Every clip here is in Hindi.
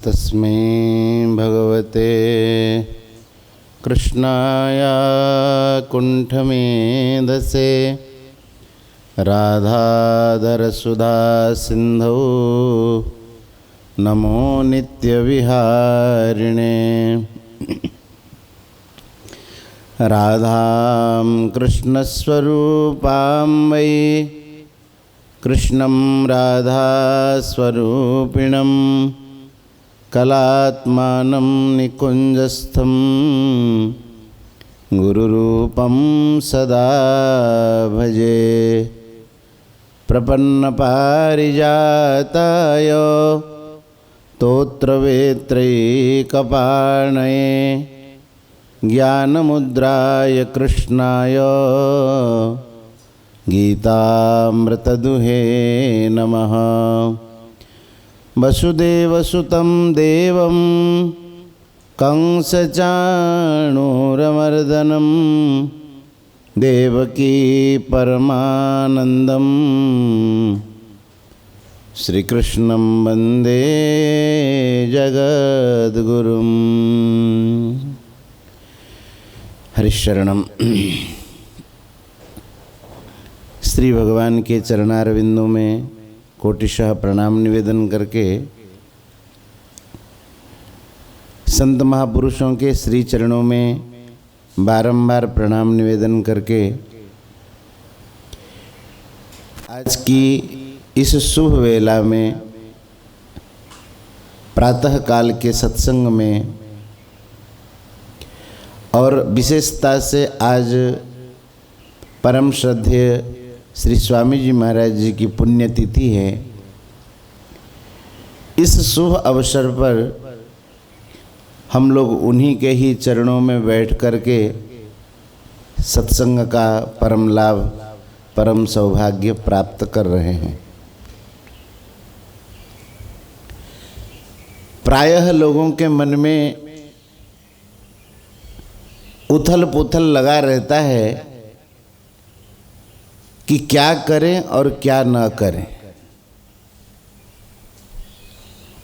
तस्मै भगवते कृष्णाय कुण्ठमेधसे राधाधरसुधा सिन्धौ नमो नित्यविहारिणे। राधां कृष्णस्वरूपां वै कृष्णं राधास्वरूपिणं कलात्मानं निकुञ्जस्थं गुरुरूपं सदा भजे। प्रपन्नपारिजाताय स्तोत्रवेत्रैकपाणये ज्ञानमुद्राय कृष्णाय गीतामृतदुहे नमः। वसुदेवसुतं देवं कंसचाणूरमर्दनं देवकी परमानन्दं श्रीकृष्णं वन्दे जगद्गुरुम्। हरिशरणम। श्री भगवान के चरणारविंदों में कोटिशः प्रणाम निवेदन करके संत महापुरुषों के श्री चरणों में बारंबार प्रणाम निवेदन करके आज की इस शुभ वेला में प्रातः काल के सत्संग में और विशेषता से आज परम श्रद्धेय श्री स्वामी जी महाराज जी की पुण्यतिथि है। इस शुभ अवसर पर हम लोग उन्हीं के ही चरणों में बैठ कर के सत्संग का परम लाभ परम सौभाग्य प्राप्त कर रहे हैं। प्रायः लोगों के मन में उथल पुथल लगा रहता है कि क्या करें और क्या न करें।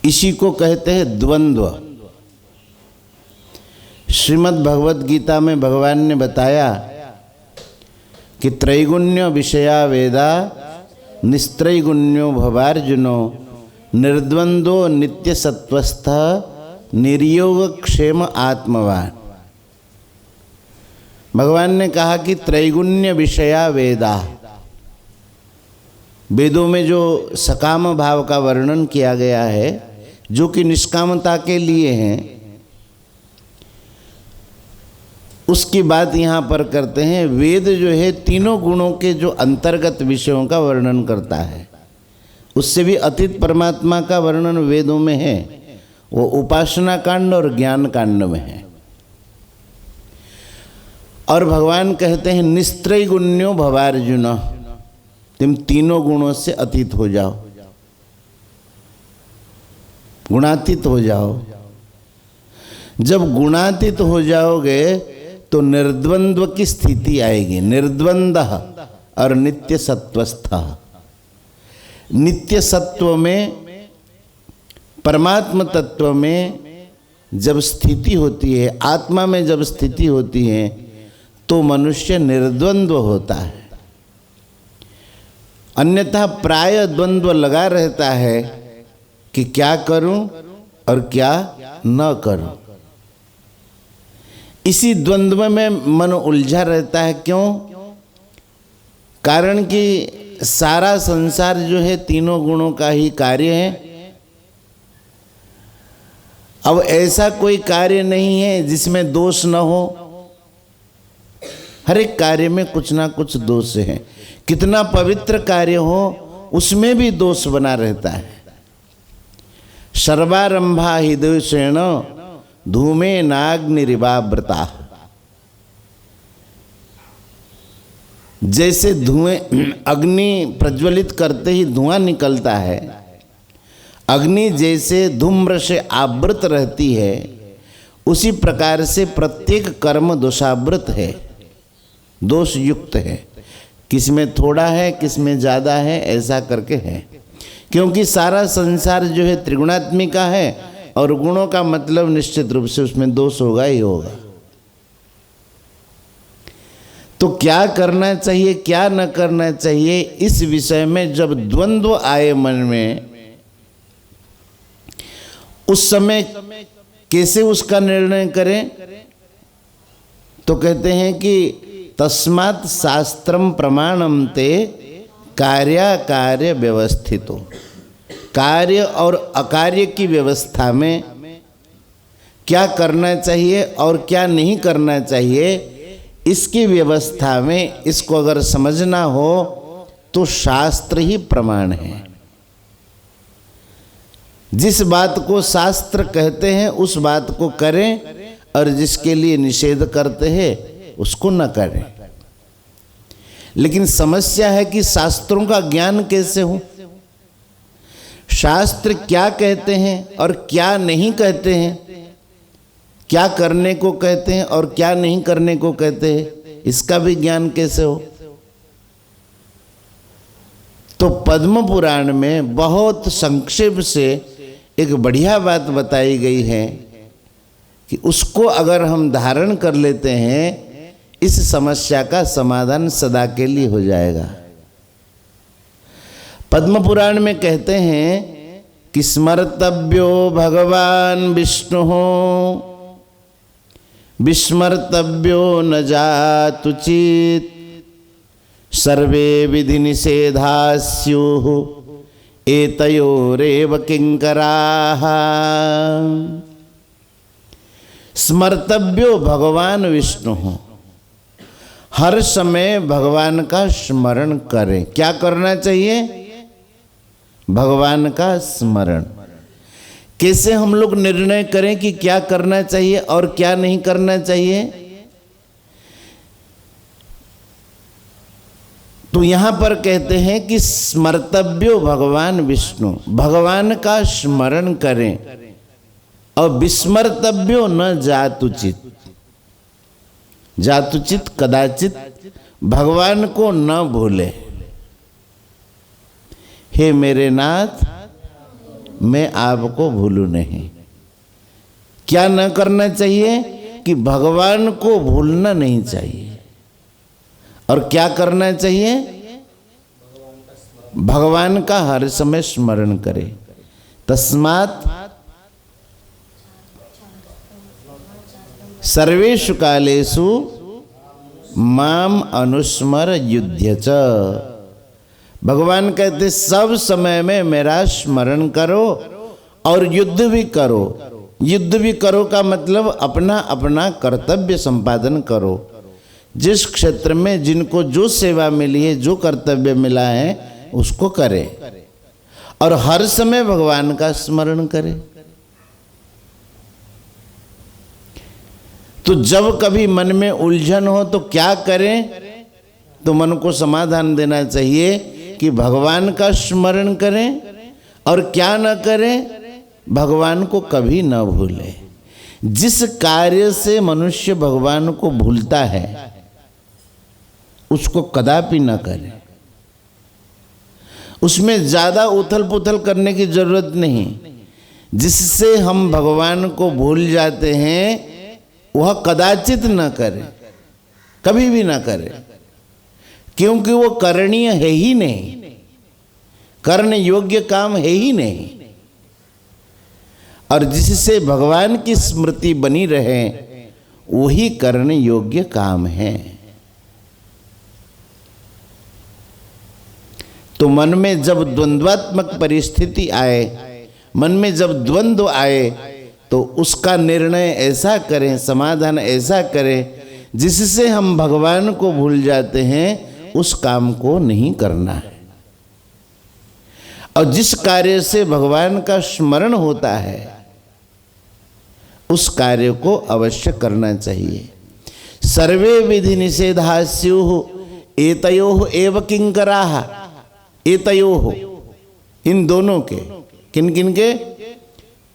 इसी को कहते हैं द्वंद्व। श्रीमद् भगवत गीता में भगवान ने बताया कि त्रैगुण्य विषया वेदा निस्त्रैगुण्यो भवार्जुनो निर्द्वंद्वो नित्य सत्वस्थ निर्योग क्षेम आत्मवान। भगवान ने कहा कि त्रैगुण्य विषया वेदा, वेदों में जो सकाम भाव का वर्णन किया गया है जो कि निष्कामता के लिए हैं, उसकी बात यहाँ पर करते हैं। वेद जो है तीनों गुणों के जो अंतर्गत विषयों का वर्णन करता है, उससे भी अतीत परमात्मा का वर्णन वेदों में है। वो उपासना कांड और ज्ञान कांड में है। और भगवान कहते हैं निस्त्रैगुण्यो भवार्जुन, तुम तीनों गुणों से अतीत हो जाओ, गुणातीत हो जाओ। जब गुणातीत हो जाओगे तो निर्द्वंद्व की स्थिति आएगी। निर्द्वंद्व और नित्य सत्वस्थ। नित्य सत्व में परमात्म तत्व में जब स्थिति होती है, आत्मा में जब स्थिति होती है तो मनुष्य निर्द्वंद्व होता है। अन्यथा प्राय द्वंद्व लगा रहता है कि क्या करूं और क्या न करूं। इसी द्वंद्व में मन उलझा रहता है। क्यों? कारण कि सारा संसार जो है तीनों गुणों का ही कार्य है। अब ऐसा कोई कार्य नहीं है जिसमें दोष न हो। हर एक कार्य में कुछ ना कुछ दोष है। कितना पवित्र कार्य हो उसमें भी दोष बना रहता है। सर्वारंभा हि दोषेण धूमे नाग्निरिवावृता। जैसे धुएं, अग्नि प्रज्वलित करते ही धुआं निकलता है, अग्नि जैसे धूम्र से आवृत रहती है, उसी प्रकार से प्रत्येक कर्म दोषावृत है, दोष युक्त है। किसमें थोड़ा है, किसमें ज़्यादा है, ऐसा करके है। क्योंकि सारा संसार जो है त्रिगुणात्मिका है और गुणों का मतलब निश्चित रूप से उसमें दोष होगा ही होगा। तो क्या करना चाहिए क्या न करना चाहिए, इस विषय में जब द्वंद्व आए मन में, उस समय कैसे उसका निर्णय करें? तो कहते हैं कि तस्मात् शास्त्रम प्रमाणम ते कार्याकार्य व्यवस्थितो। कार्य और अकार्य की व्यवस्था में क्या करना चाहिए और क्या नहीं करना चाहिए, इसकी व्यवस्था में इसको अगर समझना हो तो शास्त्र ही प्रमाण है। जिस बात को शास्त्र कहते हैं उस बात को करें और जिसके लिए निषेध करते हैं उसको न करें। लेकिन समस्या है कि शास्त्रों का ज्ञान कैसे हो, शास्त्र क्या कहते हैं और क्या नहीं कहते हैं, क्या करने को कहते हैं और क्या नहीं करने को कहते हैं, इसका भी ज्ञान कैसे हो। तो पद्म पुराण में बहुत संक्षेप से एक बढ़िया बात बताई गई है कि उसको अगर हम धारण कर लेते हैं, इस समस्या का समाधान सदा के लिए हो जाएगा। पद्म पुराण में कहते हैं कि स्मर्तव्यो भगवान विष्णु विस्मर्तव्यो न जातुचित सर्वे विधि निषेधा स्युः एतयोरेव किंकराः। स्मर्तव्यो भगवान विष्णु, हर समय भगवान का स्मरण करें। क्या करना चाहिए? भगवान का स्मरण। कैसे हम लोग निर्णय करें कि क्या करना चाहिए और क्या नहीं करना चाहिए? तो यहां पर कहते हैं कि स्मर्तव्यो भगवान विष्णु, भगवान का स्मरण करें और विस्मर्तव्यो न जातुचित, जातुचित कदाचित भगवान को न भूले। हे मेरे नाथ, मैं आपको भूलूं नहीं। क्या न करना चाहिए? कि भगवान को भूलना नहीं चाहिए। और क्या करना चाहिए? भगवान का हर समय स्मरण करें। तस्मात् सर्वेषु कालेषु माम अनुस्मर युध्य च। भगवान कहते सब समय में मेरा स्मरण करो और युद्ध भी करो। युद्ध भी करो का मतलब अपना अपना कर्तव्य संपादन करो। जिस क्षेत्र में जिनको जो सेवा मिली है, जो कर्तव्य मिला है, उसको करे और हर समय भगवान का स्मरण करे। तो जब कभी मन में उलझन हो तो क्या करें? तो मन को समाधान देना चाहिए कि भगवान का स्मरण करें और क्या न करें? भगवान को कभी न भूलें। जिस कार्य से मनुष्य भगवान को भूलता है उसको कदापि न करें। उसमें ज़्यादा उथल पुथल करने की जरूरत नहीं। जिससे हम भगवान को भूल जाते हैं वह कदाचित न करें, कभी भी न करें, क्योंकि वो करणीय है ही नहीं, करने योग्य काम है ही नहीं। और जिससे भगवान की स्मृति बनी रहे वही करने योग्य काम है। तो मन में जब द्वंद्वात्मक परिस्थिति आए, मन में जब द्वंद्व आए, तो उसका निर्णय ऐसा करें, समाधान ऐसा करें जिससे हम भगवान को भूल जाते हैं, उस काम को नहीं करना है। और जिस कार्य से भगवान का स्मरण होता है उस कार्य को अवश्य करना चाहिए। सर्वे विधि निषेधा स्युः एतयोः एव किंकराः। एतयोः, इन दोनों के, किन किन के?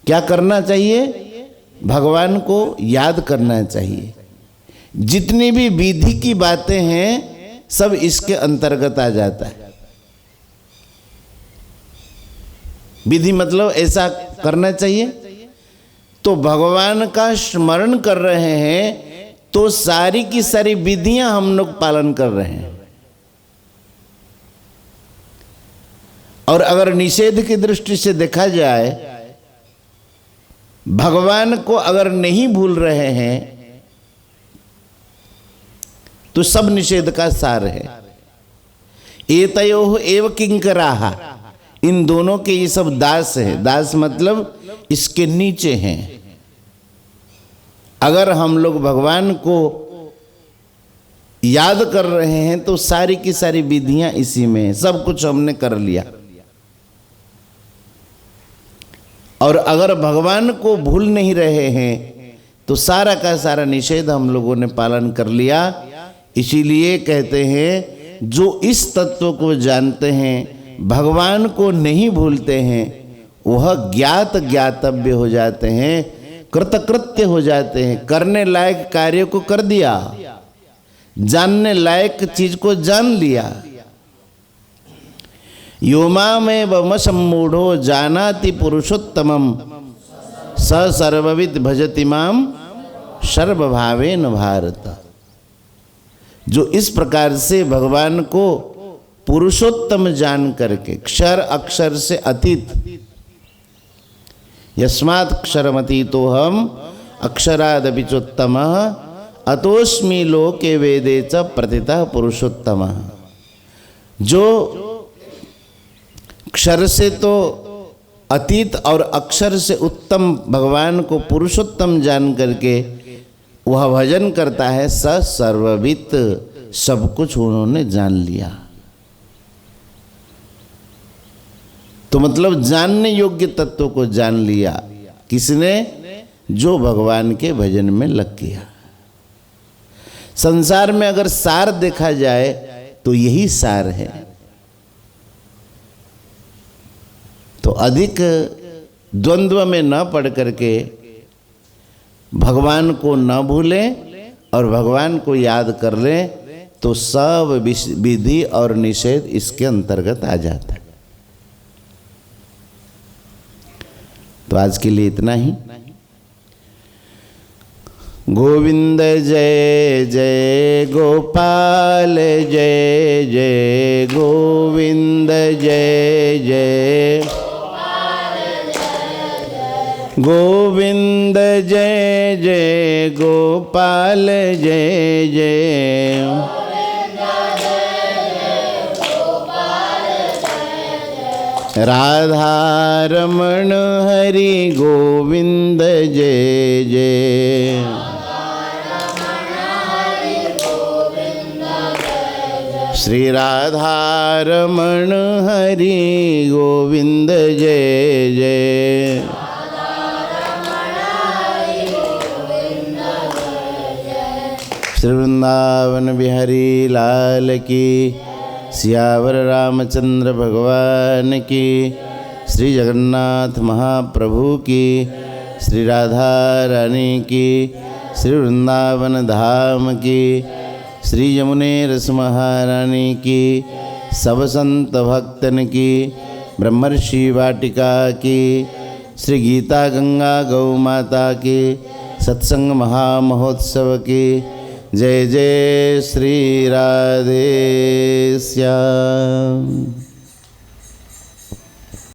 क्या करना चाहिए? भगवान को याद करना चाहिए। जितनी भी विधि की बातें हैं सब इसके अंतर्गत आ जाता है। विधि मतलब ऐसा करना चाहिए, तो भगवान का स्मरण कर रहे हैं तो सारी की सारी विधियां हम लोग पालन कर रहे हैं। और अगर निषेध की दृष्टि से देखा जाए, भगवान को अगर नहीं भूल रहे हैं तो सब निषेध का सार है। एतयोः एव किंकराः, इन दोनों के ये सब दास है। दास मतलब इसके नीचे हैं। अगर हम लोग भगवान को याद कर रहे हैं तो सारी की सारी विधियां इसी में है, सब कुछ हमने कर लिया। और अगर भगवान को भूल नहीं रहे हैं तो सारा का सारा निषेध हम लोगों ने पालन कर लिया। इसीलिए कहते हैं जो इस तत्व को जानते हैं, भगवान को नहीं भूलते हैं, वह ज्ञात ज्ञातव्य हो जाते हैं, कृतकृत्य हो जाते हैं। करने लायक कार्य को कर दिया, जानने लायक चीज को जान लिया। यो मामेव सम्मूढ़ो जानाति पुरुषोत्तमं स सर्वविद भजति माम सर्वभावेन भारत। जो इस प्रकार से भगवान को पुरुषोत्तम जान करके, क्षर अक्षर से अतीत, यस्मात् क्षरमतीतो हम अक्षरादपि चोत्तमः अतोस्मि लोके वेदे च प्रतितः पुरुषोत्तमः। जो क्षर से तो अतीत और अक्षर से उत्तम भगवान को पुरुषोत्तम जान करके वह भजन करता है, स सर्ववित, सब कुछ उन्होंने जान लिया। तो मतलब जानने योग्य तत्व को जान लिया। किसने? जो भगवान के भजन में लग गया। संसार में अगर सार देखा जाए तो यही सार है। तो अधिक द्वंद्व में न पड़ करके भगवान को न भूलें और भगवान को याद कर लें तो सब विधि और निषेध इसके अंतर्गत आ जाता है। तो आज के लिए इतना ही। गोविंद जय जय गोपाल जय जय गोविंद जय जय गोविंद जय जय गोपाल जय जय राधा रमण हरि गोविंद जय जय श्री राधा रमण हरि गोविंद जय जय श्री वृंदावन बिहारी लाल की, सियावर रामचंद्र भगवान की, श्री जगन्नाथ महाप्रभु की, श्री राधा रानी की, श्री वृंदावन धाम की, श्री यमुने रस महारानी की, सब संत भक्तन की, ब्रह्मर्षि वाटिका की, श्री गीता गंगा गौ माता की, सत्संग महामहोत्सव की। जय जय श्री राधे श्याम।